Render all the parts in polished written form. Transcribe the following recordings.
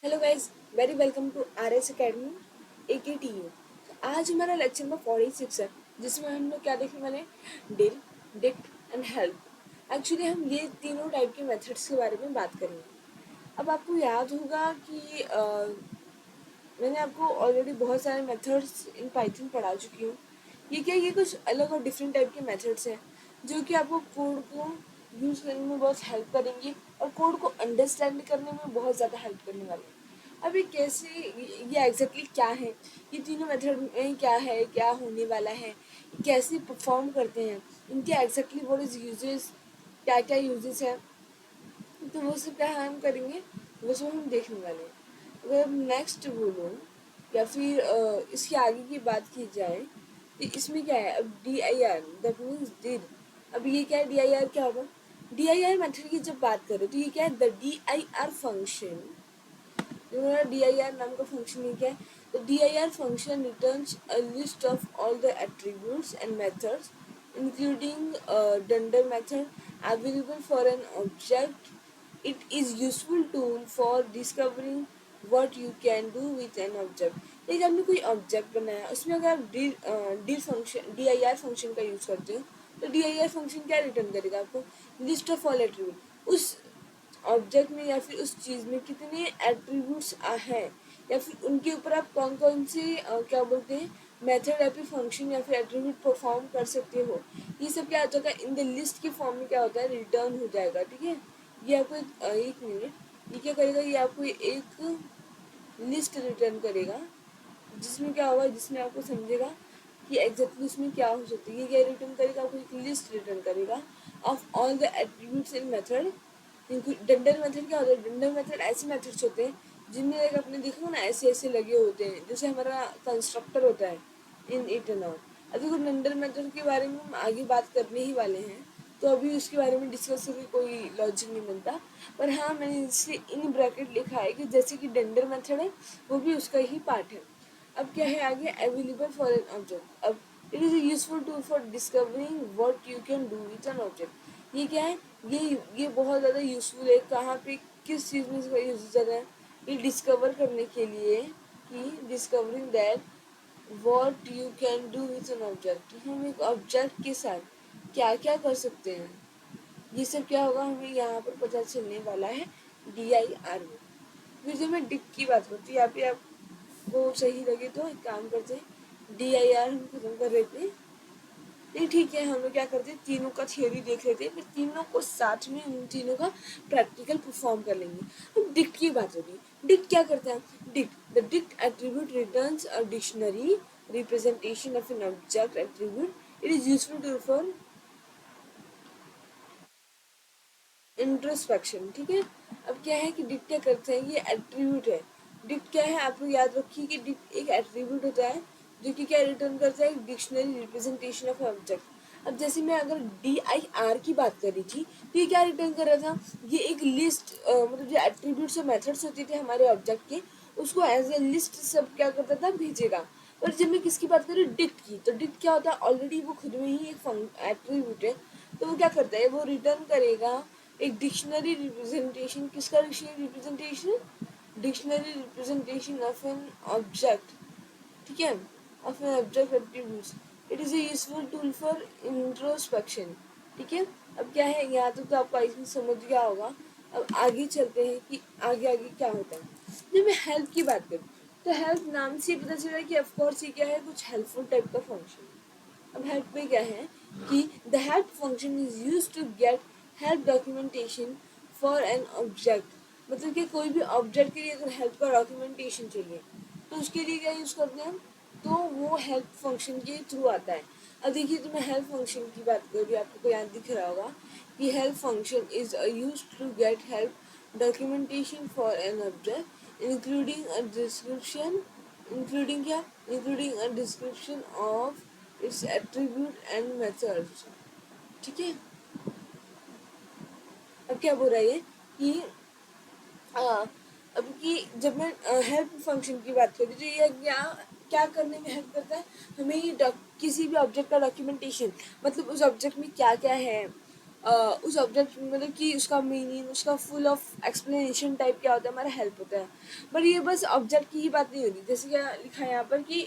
Hello guys, very welcome to R S academy AKTU। आज हमारा lecture number 46 है, जिसमें हम लोग क्या देखने वाले हैं, dir, dict and help. Actually हम ये तीनों टाइप के मेथड्स के बारे में बात करेंगे। अब आपको याद होगा कि मैंने आपको ऑलरेडी बहुत सारे मेथड्स इन पाइथन पढ़ा चुकी हूँ। ये कुछ अलग और डिफरेंट टाइप के मेथड्स हैं जो कि आपको कोड को यूज़ करने में बहुत हेल्प करेंगे और कोड को अंडरस्टैंड करने में बहुत ज़्यादा हेल्प करने वाले हैं। अब ये कैसे, ये एग्जैक्टली क्या है, ये तीनों मेथड में क्या है, क्या होने वाला है, कैसे परफॉर्म करते हैं, इनके एग्जैक्टली व्हाट इज यूजेस, क्या क्या यूजेस है, तो वो सब क्या हम करेंगे, वो सब हम देखने वाले हैं। अगर नेक्स्ट बोलो या फिर इसके आगे की बात की जाए तो इसमें क्या है, अब DIR दैट मीन्स डिड। अब ये क्या है, DIR क्या होगा, DIR मेथड की जब बात करें तो ये क्या है, द DIR फंक्शन। DIR नाम का फंक्शन ही क्या है, तो DIR function returns a list of all the attributes and methods including dunder method available for an object. It is useful tool for discovering what you can do with an object. देखिए आपने कोई object बनाया, उसमें अगर आप Dir function DIR function का use करते हो तो DIR फंक्शन क्या रिटर्न करेगा आपको, लिस्ट ऑफ ऑल एट्रीब्यूट। उस ऑब्जेक्ट में या फिर उस चीज़ में कितने एट्रीब्यूट्स हैं, या फिर उनके ऊपर आप कौन कौन से क्या बोलते हैं, मेथड या फिर फंक्शन या फिर एट्रीब्यूट परफॉर्म कर सकते हो, ये सब क्या हो जाएगा इन द लिस्ट के फॉर्म में क्या होता है, रिटर्न हो जाएगा। ठीक है, ये आपको एक मिनट, ये क्या करेगा, ये आपको एक लिस्ट रिटर्न करेगा, जिसमें क्या होगा, जिसमें आपको समझेगा कि एग्जैक्टली उसमें क्या हो सकता है। ये क्या रिटर्न करेगा, आपको एक लिस्ट रिटर्न करेगा of all the attributes in method. Dunder method क्या होता है, डंडर मेथड ऐसे मेथड्स होते हैं जिनमें एक अपने देखो ना ऐसे ऐसे लगे होते हैं, जैसे हमारा कंस्ट्रक्टर होता है इन इट एंड ऑल। अब देखो डंडर मेथड के बारे में हम आगे बात करने ही वाले हैं, तो अभी उसके बारे में डिस्कस करके कोई लॉजिक नहीं बनता। पर हाँ, मैंने इसलिए इन ब्रैकेट लिखा है कि जैसे कि डंडर मेथड है वो भी उसका ही पार्ट है। अब क्या है आगे, अवेलेबल फॉर एन ऑब्जेक्ट। अब it is a useful tool for discovering what you can do with an object. ये क्या है, ये बहुत ज़्यादा यूजफुल है, कहाँ पे किस चीज़ में इसका यूज ज़्यादा है, ये डिस्कवर करने के लिए कि discovering that what you can do with an object, हम एक ऑब्जेक्ट के साथ क्या क्या कर सकते हैं, ये सब क्या होगा हमें यहाँ पर पता चलने वाला है DIR में। फिर जब मैं डिक की बात करती हूँ, यहाँ पे आपको सही लगे तो एक काम करते हैं, DIR हम खत्म कर लेते हैं। नहीं ठीक है, हम लोग क्या करते हैं, तीनों का थियोरी देख लेते हैं, फिर तीनों को साथ में उन तीनों का प्रैक्टिकल परफॉर्म कर लेंगे। अब डिक्ट की बात होगी, डिक्ट क्या करते हैं, dict the dict attribute returns a dictionary representation of an object attribute. It is useful to for introspection. ठीक है, अब क्या है कि डिक्ट क्या करते हैं, ये एट्रीब्यूट है। डिक्ट क्या है, आप लोग याद रखिए कि डिक्ट एक एट्रीब्यूट होता है जो कि क्या रिटर्न करता है, डिक्शनरी रिप्रेजेंटेशन ऑफ ऑब्जेक्ट। अब जैसे मैं अगर DIR की बात कर रही थी तो ये क्या रिटर्न कर रहा था, ये एक लिस्ट, मतलब जो एट्रीब्यूट्स और मेथड्स होते थे हमारे ऑब्जेक्ट के, उसको एज ए लिस्ट सब क्या करता था, भेजेगा। और जब मैं किसकी बात करूँ, डिक्ट की, तो डिक्ट क्या होता है, ऑलरेडी वो खुद में ही एक एट्रीब्यूट है, तो वो क्या करता है, वो रिटर्न करेगा एक डिक्शनरी रिप्रेजेंटेशन। किसका dictionary representation, dictionary representation of an object. ठीक है, of an object attributes. It is a useful tool for introspection. ठीक है, अब क्या है, यहाँ तक तो आपको आई थिंक समझ गया होगा। अब आगे चलते हैं कि आगे आगे क्या होता है। जब मैं हेल्प की बात करूँ तो हेल्प नाम से पता चला कि ऑफकोर्स ये क्या है, कुछ हेल्पफुल टाइप का फंक्शन। अब हेल्प में क्या है कि the help function is use to get help documentation for an object. मतलब कि कोई भी ऑब्जेक्ट के लिए अगर हेल्प का डॉक्यूमेंटेशन चाहिए तो उसके लिए क्या यूज़ करते हैं, तो वो हेल्प फंक्शन के थ्रू आता है। अब देखिए, तो मैं हेल्प फंक्शन की बात करूँ, आपको यहाँ दिख रहा होगा कि help function is use to get help documentation for an object including a description, including क्या, including a description of its attribute and methods. ठीक है, अब क्या बोल रहा है ये कि अब कि जब मैं हेल्प फंक्शन की बात करी तो ये क्या क्या करने में हेल्प करता है, हमें ये किसी भी ऑब्जेक्ट का डॉक्यूमेंटेशन, मतलब उस ऑब्जेक्ट में क्या क्या है, उस ऑब्जेक्ट मतलब कि उसका मीनिंग, उसका फुल ऑफ एक्सप्लेनेशन टाइप क्या होता है, हमारा हेल्प होता है। पर ये बस ऑब्जेक्ट की ही बात नहीं होती, जैसे क्या लिखा है यहाँ पर कि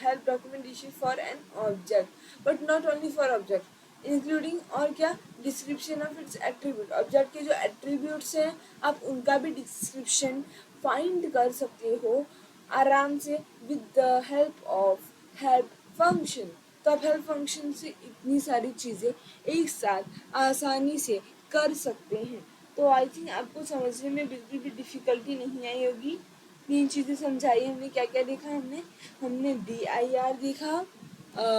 help documentation for an object but not only for object including और क्या description of its attribute. Object के जो एट्रीब्यूट्स हैं आप उनका भी डिस्क्रिप्शन फाइंड कर सकते हो आराम से with the help of help function. तो आप हेल्प फंक्शन से इतनी सारी चीज़ें एक साथ आसानी से कर सकते हैं। तो आई थिंक आपको समझने में बिल्कुल भी डिफ़िकल्टी नहीं आई होगी। तीन चीज़ें समझाई हमने, क्या क्या देखा हमने, हमने DIR देखा,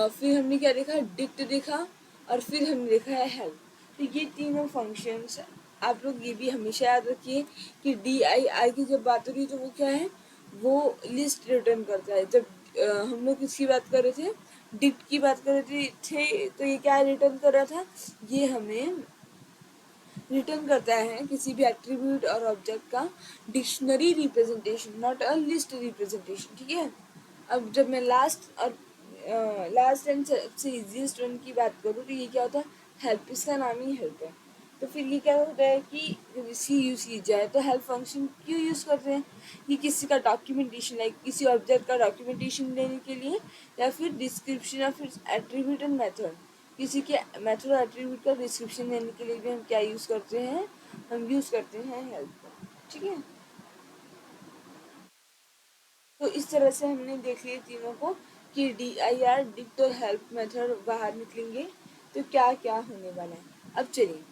फिर हमने क्या देखा, डिक्ट देखा, और फिर हमने देखा है हेल्प। तो ये तीनों फंक्शंस आप लोग ये भी हमेशा याद रखिए कि DIR की जब बात हो रही है तो वो क्या है, वो लिस्ट रिटर्न करता है। जब हम लोग किसकी बात कर रहे थे, डिक्ट की बात कर रहे थे तो ये क्या रिटर्न कर रहा था, ये हमें रिटर्न करता है किसी भी एट्रीब्यूट और ऑब्जेक्ट का dictionary representation, not a list representation. ठीक है। अब जब मैं लास्ट एंड सबसे इजीएस्ट वन की बात करूँ तो ये क्या होता है, हेल्प। इसका नाम ही हेल्प है। तो फिर ये क्या होता है कि जब इसकी यूज़ की जाए तो हेल्प फंक्शन क्यों यूज़ करते हैं, ये किसी का डॉक्यूमेंटेशन, लाइक किसी ऑब्जेक्ट का डॉक्यूमेंटेशन देने के लिए, या फिर description of its attribute and method, किसी के मेथड और एट्रीब्यूट का डिस्क्रिप्शन देने के लिए भी हम क्या यूज़ करते हैं, हम यूज़ करते हैं हेल्प का। ठीक है। तो इस तरह से हमने देख लिए तीनों को कि DIR डिक्ट और हेल्प मेथड बाहर निकलेंगे तो क्या क्या होने वाला है। अब चलिए,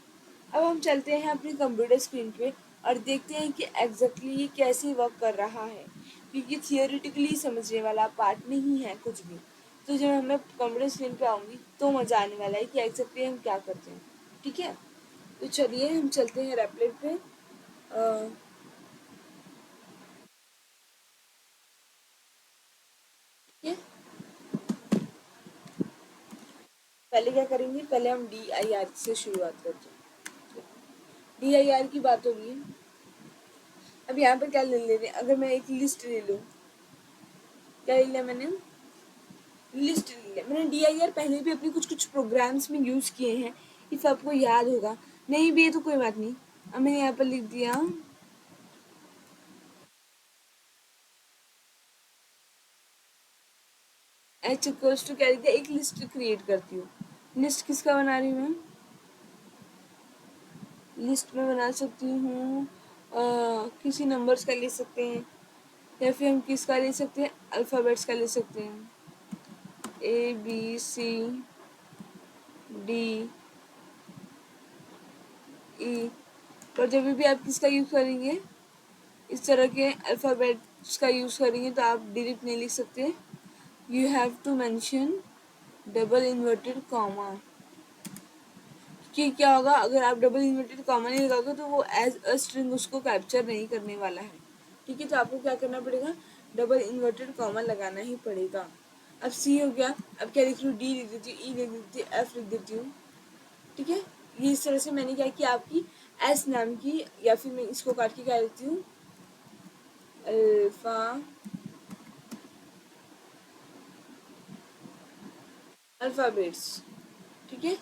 अब हम चलते हैं अपनी कंप्यूटर स्क्रीन पे और देखते हैं कि एग्जैक्टली ये कैसे वर्क कर रहा है, क्योंकि थियोरिटिकली समझने वाला पार्ट नहीं है कुछ भी। तो जब मैं कंप्यूटर स्क्रीन पे आऊँगी तो मज़ा आने वाला है कि एग्जैक्टली हम क्या करते हैं। ठीक है। तो चलिए हम चलते हैं रेपलेट पे। ठीक है। पहले क्या करेंगे, पहले हम DIR से शुरुआत करते हैं। DIR की बात होगी। अब यहाँ पर क्या ले ले रहे हैं, अगर मैं एक लिस्ट ले लूँ, क्या ले लिया मैंने, लिस्ट ले लिया मैंने। DIR पहले भी अपने कुछ कुछ प्रोग्राम्स में यूज़ किए हैं, इफ आपको याद होगा, नहीं भी है तो कोई बात नहीं। अब मैंने यहाँ पर लिख दिया H क्या लिख दिया, एक लिस्ट क्रिएट करती हूँ। लिस्ट किसका बना रही हूँ मैं, लिस्ट में बना सकती हूँ किसी नंबर्स का ले सकते हैं, या फिर हम किसका ले सकते हैं, अल्फ़ाबेट्स का ले सकते हैं, ABCD ई। पर जब भी आप किसका यूज़ करेंगे, इस तरह के अल्फ़ाबेट्स का यूज़ करेंगे तो आप डायरेक्ट नहीं लिख सकते, you have to mention double inverted comma. कि क्या होगा, अगर आप डबल इन्वर्टेड कॉमा नहीं लगाओगे तो वो एज अ स्ट्रिंग उसको कैप्चर नहीं करने वाला है। ठीक है। तो आपको क्या करना पड़ेगा, डबल इन्वर्टेड कॉमा लगाना ही पड़ेगा। अब C हो गया, अब क्या लिख रही हूँ, D लिख देती हूँ, E लिख देती हूँ, F लिख देती हूँ। ठीक है। ये इस तरह से मैंने क्या किया, आपकी S नाम की, या फिर मैं इसको काट के क्या लिखती हूँ, अल्फा अल्फ़ाबेट्स। ठीक है।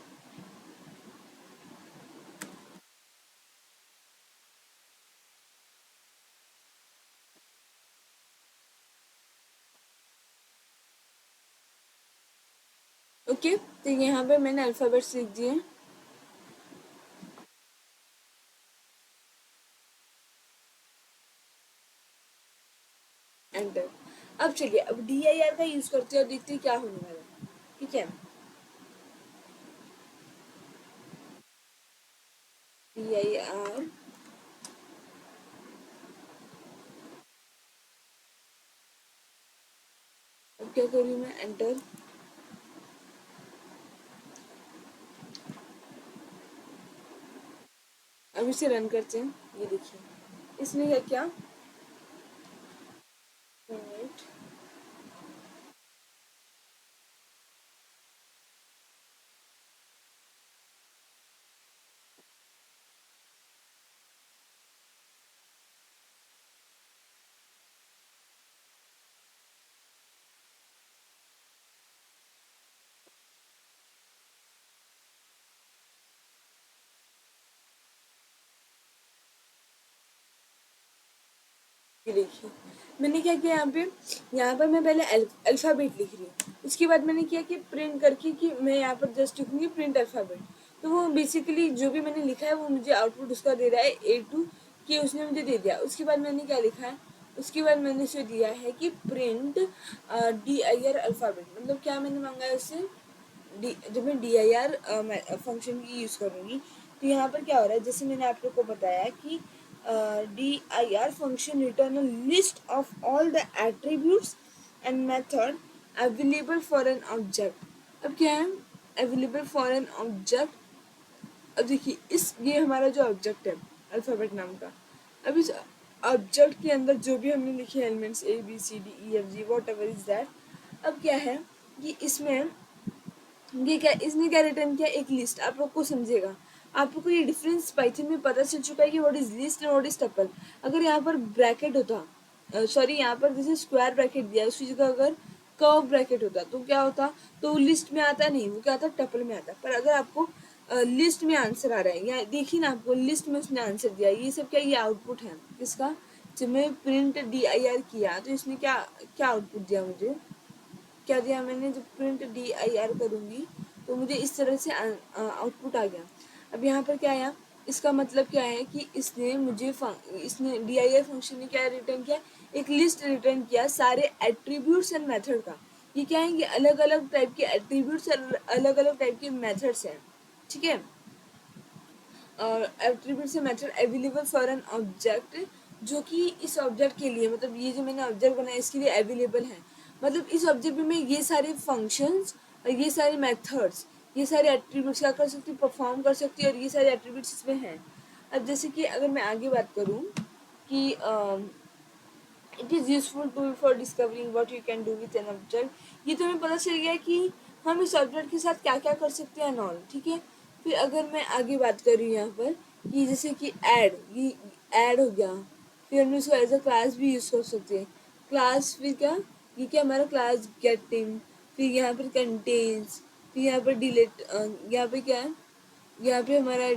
ओके। तो यहाँ पे मैंने अल्फ़ाबेट्स लिख दिए, एंटर। अब चलिए, अब DIR का यूज़ करते हैं और देखते हैं क्या होने वाला है। ठीक है। DIR, अब क्या कर रही हूँ मैं, एंटर। अब इसे रन करते हैं। ये देखिए इसने क्या किया, मिनट। ये देखिए मैंने क्या किया यहाँ पर मैं पहले अल्फ़ाबेट लिख रही हूँ। उसके बाद मैंने किया कि प्रिंट करके कि मैं यहाँ पर जस्ट लिखूँगी प्रिंट अल्फ़ाबेट। तो वो बेसिकली जो भी मैंने लिखा है वो मुझे आउटपुट उसका दे रहा है A2 कि उसने मुझे दे दिया। उसके बाद मैंने क्या लिखा है, उसके बाद मैंने उसे दिया है कि प्रिंट DIR अल्फ़ाबेट। मतलब क्या मैंने मांगा है उससे, डी जब मैं DIR फंक्शन की यूज़ करूँगी तो यहाँ पर क्या हो रहा है, जैसे मैंने आप लोग को बताया कि DIR function return a list of all the attributes and method available for an object। अब क्या है available for an object। अब देखिए इस ये हमारा जो ऑब्जेक्ट है अल्फ़ाबेट नाम का, अब इस ऑब्जेक्ट के अंदर जो भी हमने लिखे elements ABCDEFG what ever is that, अब क्या है कि इसमें ये क्या इसने क्या रिटर्न किया, एक लिस्ट। आप लोग को समझेगा, आप लोग को ये डिफरेंस पाइथन में पता चल चुका है कि what is list and what is tuple. अगर यहाँ पर ब्रैकेट होता, सॉरी यहाँ पर जैसे स्क्वायर ब्रैकेट दिया है उसकी जगह अगर कर्व ब्रैकेट होता तो क्या होता, तो वो लिस्ट में आता नहीं, वो क्या आता टपल में आता। पर अगर आपको लिस्ट में आंसर आ रहा है, या देखिए ना आपको लिस्ट में उसने आंसर दिया, ये सब क्या, ये आउटपुट है किसका, जब मैं प्रिंट DIR किया तो इसने क्या क्या आउटपुट दिया मुझे, क्या दिया मैंने, जब प्रिंट DIR करूँगी तो मुझे इस तरह से आउटपुट आ गया। अब यहाँ पर क्या आया, इसका मतलब क्या है कि इसने DIR फंक्शन ने क्या रिटर्न किया, एक लिस्ट रिटर्न किया सारे एट्रीब्यूट्स एंड मेथड का। ये क्या है, ये अलग अलग टाइप के एट्रीब्यूट्स और अलग अलग टाइप के मेथड्स हैं, ठीक है। और एट्रीब्यूट से method available for an object, जो कि इस ऑब्जेक्ट के लिए, मतलब ये जो मैंने ऑब्जेक्ट बनाया इसके लिए अवेलेबल है। मतलब इस ऑब्जेक्ट में ये सारे फंक्शंस और ये सारे मेथड्स, ये सारे एट्रीब्यूट्स क्या कर सकती हूँ, परफॉर्म कर सकती है, और ये सारे एट्रीब्यूट्स इसमें हैं। अब जैसे कि अगर मैं आगे बात करूँ कि it is useful tool for discovering what you can do with an object. ये तो हमें पता चल गया कि हम इस ऑब्जेक्ट के साथ क्या क्या कर सकते हैं नॉल, ठीक है। फिर अगर मैं आगे बात करूँ यहाँ पर कि जैसे कि ऐड, ये ऐड हो गया, फिर हम इसको एज अ क्लास भी यूज़ कर सकते हैं। क्लास फिर क्या, ये क्या हमारा क्लास गेटिंग, फिर यहाँ पर कंटेन्स, फिर यहाँ पर डिलीट, यहाँ पे क्या है, यहाँ पे हमारा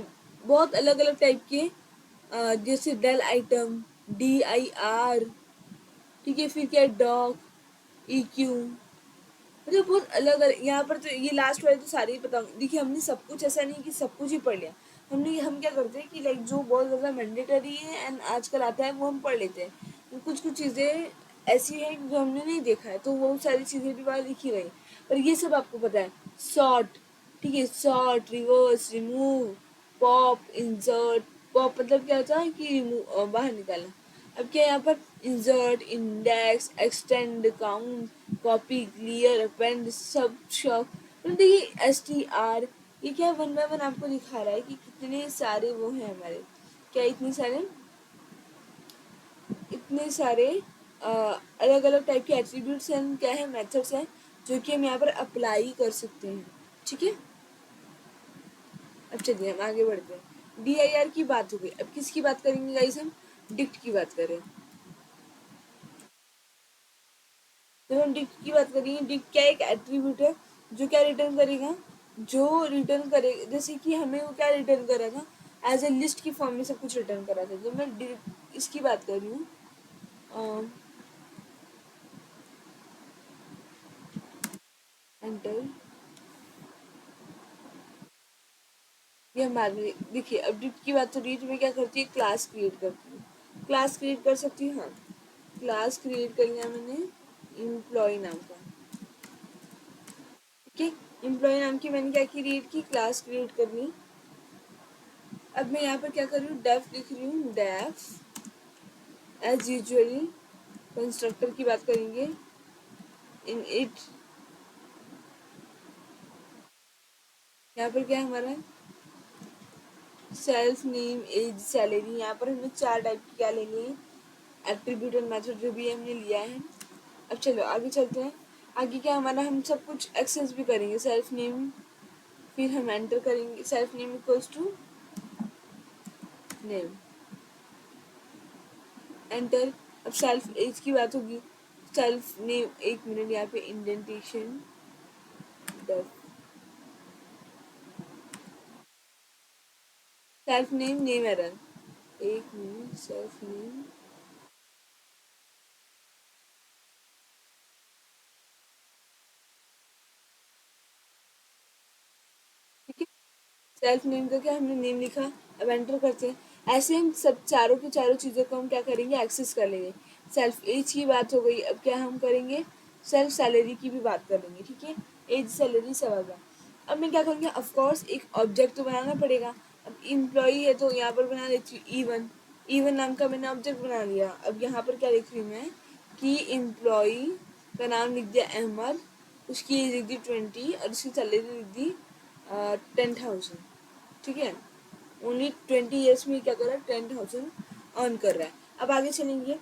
बहुत अलग अलग टाइप के जैसे डेल आइटम, DIR, ठीक है। फिर क्या है डॉग, EQ, मतलब बहुत अलग अलग। यहाँ पर तो ये लास्ट वाले तो सारे ही पता, देखिए हमने सब कुछ, ऐसा नहीं कि सब कुछ ही पढ़ लिया। हम क्या करते हैं कि लाइक जो बहुत ज़्यादा मैंडेटरी है एंड आजकल आता है वो हम पढ़ लेते हैं। कुछ कुछ चीज़ें ऐसी हैं जो हमने नहीं देखा है तो वो सारी चीज़ें भी वहाँ लिखी गई, पर ये सब आपको पता है। सॉर्ट, ठीक है, sort, reverse, remove, pop, insert. Pop मतलब क्या होता है कि रिमूव, बाहर निकालना। अब क्या है यहाँ पर, insert, index, extend, count, copy, clear, append, सब शॉप, मतलब देखिए STR, ये क्या वन बाय वन आपको दिखा रहा है कि कितने सारे वो हैं हमारे, क्या इतने सारे अलग अलग टाइप के एट्रीब्यूट्स हैं, क्या है मेथड्स हैं जो कि हम यहाँ पर अप्लाई कर सकते हैं, ठीक है। अब चलिए हम आगे बढ़ते हैं। DIR की बात हो गई, अब किसकी बात करेंगे गाइस, हम डिक्ट की बात करें। जब हम डिक्ट की बात करेंगे, डिक्ट क्या एक एट्रीब्यूट है जो क्या रिटर्न करेगा, जो रिटर्न करेगा, जैसे कि हमें वो क्या रिटर्न करा था, एज ए लिस्ट की फॉर्म में सब कुछ रिटर्न करा था। जब मैं इसकी बात कर रही हूँ, एंटर, ये हमारे देखिए अब डिक्ट की बात हो रही है तो मैं क्या करती है, क्लास क्रिएट करती हूँ। क्लास क्रिएट कर सकती हूँ, हाँ क्लास क्रिएट कर लिया मैंने एम्प्लॉय नाम का, ठीक है। एम्प्लॉय नाम की मैंने क्या क्रिएट की, क्लास क्रिएट कर ली। अब मैं यहाँ पर क्या कर रही हूँ, डेफ लिख रही हूँ, डेफ एज यूजुअली कंस्ट्रक्टर की बात करेंगे, इन इट, यहाँ पर क्या है हमारा सेल्फ नेम, एज, सैलरी। यहाँ पर हमने 4 टाइप की क्या लेनी है, एट्रीब्यूट एंड मेथड जो भी हमने लिया है। अब चलो आगे चलते हैं। आगे क्या हमारा, हम सब कुछ एक्सेस भी करेंगे, सेल्फ नेम, फिर हम एंटर करेंगे self name equals to name, enter. अब सेल्फ एज की बात होगी, सेल्फ नेम, एक मिनट यहाँ पे indentation, self name name error, एक minute, self name self name का क्या, हमने नेम लिखा, अब एंटर करते हैं। ऐसे हम सब चारों की चारों चीज़ों को हम क्या करेंगे, एक्सेस कर लेंगे। सेल्फ एज की बात हो गई, अब क्या हम करेंगे, सेल्फ सैलरी की भी बात कर लेंगे, ठीक है। एज, सैलरी सब आ गया। अब मैं क्या करूँगी, ऑफकोर्स एक ऑब्जेक्ट तो बनाना पड़ेगा। अब एम्प्लॉई है तो यहाँ पर बना लेती हूँ ईवन, ईवन नाम का मैंने ऑब्जेक्ट बना लिया। अब यहाँ पर क्या लिख रही हूँ मैं कि एम्प्लॉई का नाम लिख दिया अहमद, उसकी एज लिख दी 20 और उसकी सैलरी लिख दी 10,000, ठीक है। ओनली 20 ईयर्स में क्या कर रहा है, 10,000 अर्न कर रहा है। अब आगे चलेंगे।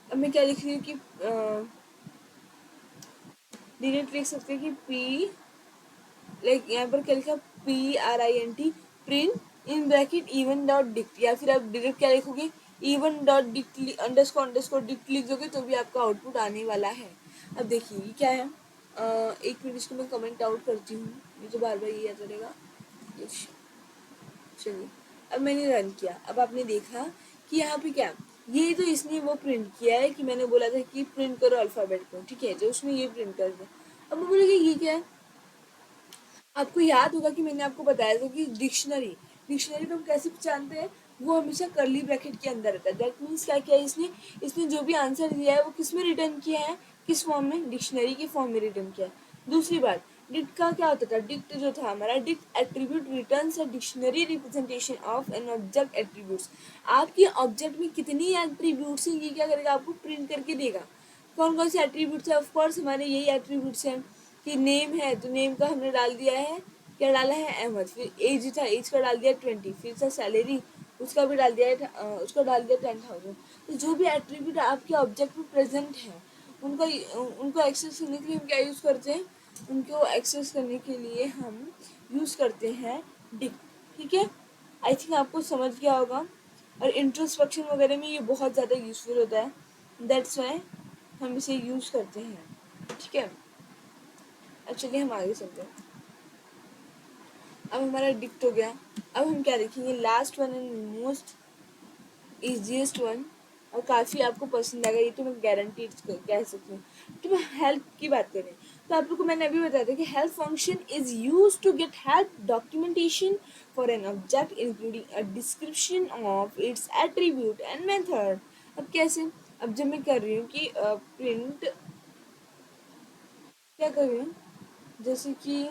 अब मैं क्या लिख रही हूँ कि डिरेक्ट लिख सकते हैं कि पी, लाइक यहाँ पर क्या लिखा, PRINT, print in bracket even dot dict, या फिर आप डायरेक्ट क्या लिखोगे, even dot dict underscore dict लिख दोगे तो भी आपका आउटपुट आने वाला है। अब देखिए ये क्या है, एक मिनट इसको मैं कमेंट आउट करती हूँ, ये तो बार बार ये आता रहेगा। चलिए, अब मैंने रन किया, अब आपने देखा कि यहाँ पे क्या, ये तो इसने वो प्रिंट किया है कि मैंने बोला था कि प्रिंट करो अल्फ़ाबेट को, ठीक है, तो उसने ये प्रिंट कर दिया। अब मैं बोलूँगी ये क्या है, आपको याद होगा कि मैंने आपको बताया था कि डिक्शनरी, डिक्शनरी को हम कैसे पहचानते हैं, वो हमेशा कर्ली ब्रैकेट के अंदर रहता है। दैट मीन्स क्या किया है इसने, इसने जो भी आंसर दिया है वो किस में रिटर्न किया है, किस फॉर्म में, डिक्शनरी के फॉर्म में रिटर्न किया है। दूसरी बात, डिक्ट का क्या होता था, डिक्ट जो था हमारा, dict attribute returns a dictionary representation of an object attributes. आपके ऑब्जेक्ट में कितनी एट्रीब्यूट्स हैं ये क्या करेगा, आपको प्रिंट करके देगा। कौन कौन से एट्रीब्यूट्स है, ऑफकोर्स हमारे यही एट्रीब्यूट्स हैं कि नेम है तो नेम का हमने डाल दिया है, क्या डाला है, अहमद। फिर एज था, एज का डाल दिया 20। फिर था सैलरी, उसका भी डाल दिया है, उसका डाल दिया 10,000। तो जो भी एट्रीब्यूट आपके ऑब्जेक्ट में प्रेजेंट है उनको उनको एक्सेस करने के लिए हम क्या यूज़ करते हैं, उनको एक्सेस करने के लिए हम यूज़ करते हैं डिक्ट, ठीक है। आई थिंक आपको समझ गया होगा, और इंट्रोस्पेक्शन वगैरह में ये बहुत ज़्यादा यूज़फुल होता है, दैट्स वाई हम इसे यूज़ करते हैं, ठीक है। अब चलिए हम आगे चलते हैं। अब हमारा डिक्ट हो गया। अब हम क्या देखेंगे, last one and most easiest one, और काफ़ी आपको पसंद आएगा, ये तो मैं गारंटीड कह सकती हूँ। तो मैं हेल्प की बात करें तो आप लोग को मैंने अभी बताया था कि help function is use to get help documentation for an object including a description of its attribute and method. अब कैसे, अब जब मैं कर रही हूँ कि प्रिंट, क्या कर रही हूँ, जैसे कि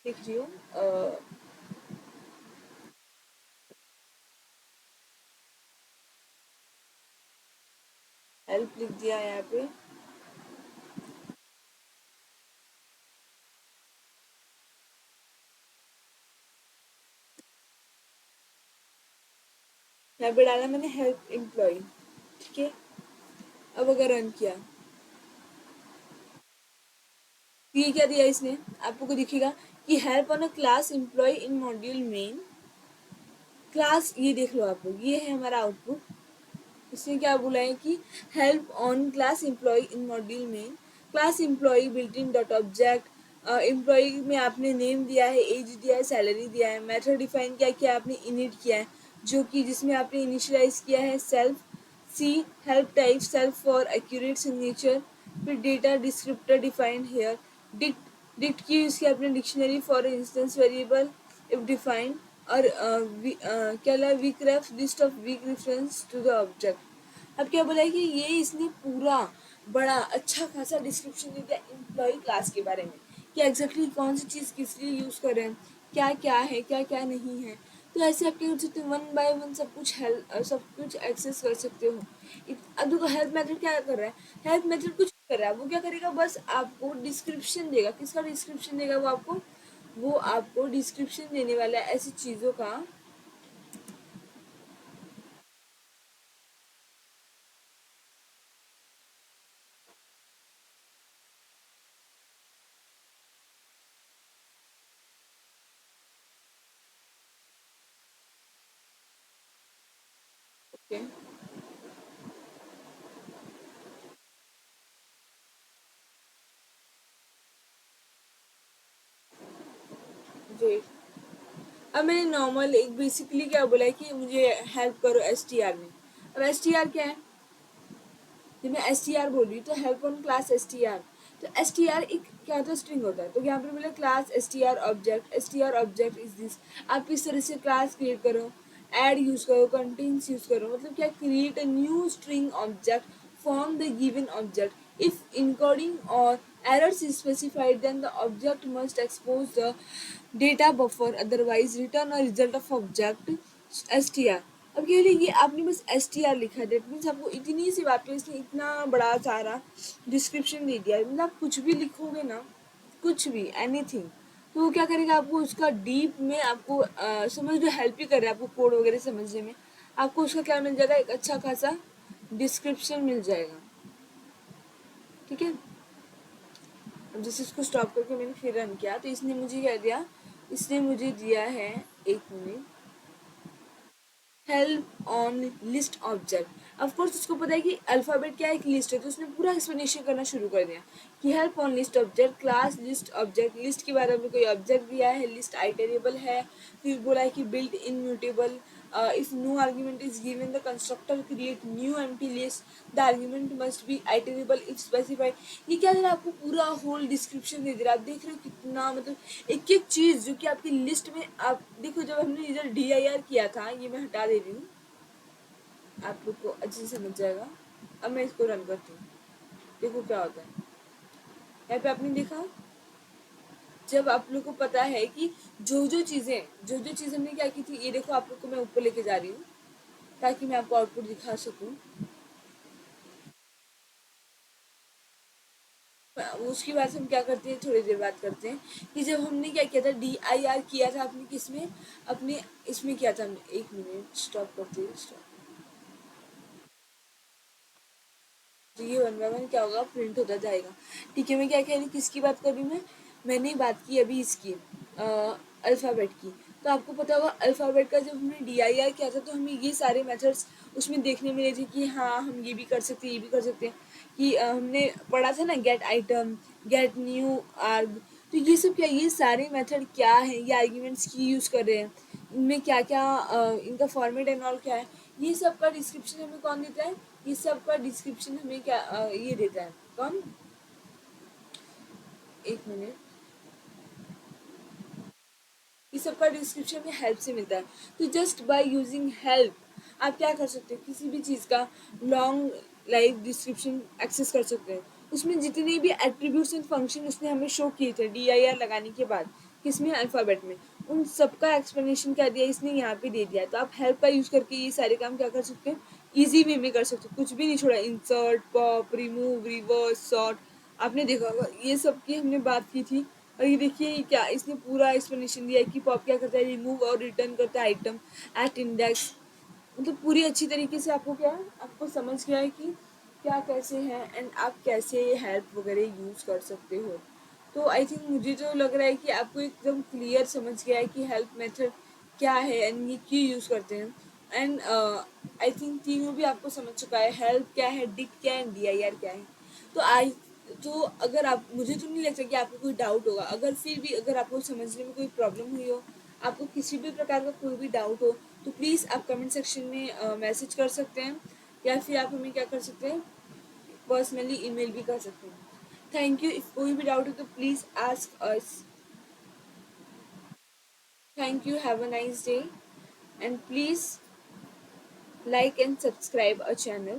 लिख रही हूँ हेल्प लिख दिया यहाँ पे, यहाँ पे डाला मैंने हेल्प एम्प्लॉय, ठीक है। अब अगर रन किया तो ये क्या दिया इसने, आपको दिखेगा कि help on a class employ in module main class, ये देख लो आप लोग, ये है हमारा आउटपुट। इसने क्या बोला है कि help on class employ in module में, class employ built in dot object employ में आपने नेम दिया है, एज दिया है, सैलरी दिया है, मेथड डिफाइन क्या किया आपने, इनिट किया है, जो कि जिसमें आपने इनिशियलाइज किया है self, see help type self for accurate signature, फिर data descriptor defined here, dict, dict की यूज़ किया आपने dictionary for instance variable if defined, और क्या ला weak ref list of weak reference to the object. अब क्या बोला है कि ये इसने पूरा बड़ा अच्छा खासा डिस्क्रिप्शन दे दिया एम्प्लॉय क्लास के बारे में कि एग्जैक्टली कौन सी चीज़ किस लिए यूज़ कर रहे हैं, क्या क्या है, क्या क्या नहीं है। तो ऐसे आप क्या कर सकते हो, वन बाय वन सब कुछ एक्सेस कर सकते हो। अब देखो हेल्प मेथड क्या कर रहा है, हेल्प मेथड कुछ नहीं कर रहा है, वो क्या करेगा, बस आपको डिस्क्रिप्शन देगा। किसका डिस्क्रिप्शन देगा, वो आपको डिस्क्रिप्शन देने वाला है ऐसी चीज़ों का। ओके, वेट, अब मैंने नॉर्मल एक बेसिकली क्या बोला है कि मुझे हेल्प करो STR में। अब STR क्या है, जब मैं STR बोल रही हूँ तो हेल्प ऑन क्लास STR, तो एस टी आर एक क्या होता है, स्ट्रिंग होता है। तो यहाँ पर बोला class S T R object is this. आप इस तरह से क्लास क्रिएट करो, ऐड यूज करो, कंटेंट्स यूज करो, मतलब क्या, create a new string object from the given object. If encoding or errors is specified, then the object must expose the data buffer, otherwise return a result of object str। अब ये देखिए आपने बस S T R लिखा है, that means आपको इतनी सी बात पे इसने इतना बड़ा सारा डिस्क्रिप्शन दे दिया है। मतलब आप कुछ भी लिखोगे ना, कुछ भी एनीथिंग, तो वो क्या करेगा, आपको उसका डीप में आपको समझ लो हेल्प ही कर रहा है आपको कोड वगैरह समझने में। आपको उसका क्या मिल जाएगा, एक अच्छा खासा डिस्क्रिप्शन मिल जाएगा। ठीक है, अब जैसे इसको स्टॉप करके मैंने फिर रन किया तो इसने मुझे क्या दिया, इसने मुझे दिया है, एक minute, help on list object. Of course उसको पता है कि अल्फ़ाबेट क्या एक लिस्ट है, तो उसने पूरा एक्सप्लेनेशन करना शुरू कर दिया कि help on list object, class list object, list के बारे में कोई ऑब्जेक्ट दिया है, लिस्ट आइटरेबल है। फिर बोला है कि built in mutable, if no argument is given the constructor create new empty list, the argument must be iterable if specified. ये क्या दे रहा है आपको, पूरा होल डिस्क्रिप्शन दे दे रहा है। आप देख रहे हो कितना, मतलब एक एक चीज़ जो कि आपकी लिस्ट में, आप देखो जब हमने इधर डी आई आर किया था, ये मैं हटा दे रही हूँ, आप लोग को अच्छे से समझ जाएगा। अब मैं इसको रन करती हूँ, देखो क्या होता है। यहाँ पे आपने देखा, जब आप लोग को पता है कि जो जो चीज़ हमने क्या की थी, ये देखो आप लोग को मैं ऊपर लेके जा रही हूँ ताकि मैं आपको आउटपुट दिखा सकूँ। उसकी बात हम क्या करते हैं, थोड़ी देर बात करते हैं कि जब हमने क्या किया था, डी आई आर किया था अपने किस में, अपने इसमें किया था हमने। एक मिनट, स्टॉप करते हैं, स्टॉप। तो ये वन बाय वन क्या होगा, प्रिंट होता जाएगा। ठीक है, मैं क्या कह रही, किसकी बात कर रही हूँ मैंने बात की अभी इसकी, अल्फ़ाबेट की। तो आपको पता होगा अल्फ़ाबेट का जब हमने डी आई आर किया था तो हमें ये सारे मेथड्स उसमें देखने मिले थे कि हाँ हम ये भी कर सकते हैं, ये भी कर सकते हैं। कि हमने पढ़ा था ना, गेट आइटम, गेट न्यू आर्ग। तो ये सब क्या, ये सारे मेथड क्या है, ये आर्ग्यूमेंट्स की यूज़ कर रहे हैं, इनमें क्या क्या इनका फॉर्मेट एंड ऑल क्या है, ये सब का डिस्क्रिप्शन हमें कौन देता है, ये सब का डिस्क्रिप्शन हमें क्या ये देता है कौन, एक मिनट, ये सब का डिस्क्रिप्शन में हेल्प से मिलता है। तो जस्ट बाय यूजिंग हेल्प आप क्या कर सकते हो, किसी भी चीज़ का लॉन्ग लाइफ डिस्क्रिप्शन एक्सेस कर सकते हैं। उसमें जितने भी एट्रीब्यूट्स एंड फंक्शन उसने हमें शो किए थे डी आई आर लगाने के बाद, किसमें, अल्फ़ाबेट में, उन सबका एक्सप्लेनेशन क्या दिया इसने यहाँ पे दे दिया है। तो आप हेल्प का यूज़ करके ये सारे काम क्या कर सकते हो, ईजी वे में कर सकते हो, कुछ भी नहीं छोड़ा, insert, pop, remove, reverse, sort. आपने देखा होगा ये सब की हमने बात की थी। और ये देखिए ये क्या, इसने पूरा एक्सप्लेनेशन दिया है कि पॉप क्या करता है, रिमूव और रिटर्न करता है आइटम एट इंडेक्स। मतलब पूरी अच्छी तरीके से आपको क्या है, आपको समझ गया है कि क्या कैसे है एंड आप कैसे हेल्प वगैरह यूज़ कर सकते हो। तो आई थिंक मुझे जो लग रहा है कि आपको एकदम क्लियर समझ गया है कि हेल्प मेथड क्या है एंड ये क्यों यूज़ करते हैं। एंड आई थिंक तीनों भी आपको समझ चुका है, हेल्प क्या है, डिक्ट क्या है एंड डी आई आर क्या है। तो आई, तो अगर आप, मुझे तो नहीं लगता कि आपको कोई डाउट होगा, अगर फिर भी अगर आपको समझने में कोई प्रॉब्लम हुई हो, आपको किसी भी प्रकार का कोई भी डाउट हो, तो प्लीज़ आप कमेंट सेक्शन में मैसेज कर सकते हैं, या फिर आप हमें क्या कर सकते हैं, पर्सनली ईमेल भी कर सकते हैं। थैंक यू, इफ कोई भी डाउट हो तो please ask us. Thank you, have a nice day, and please like and subscribe our channel.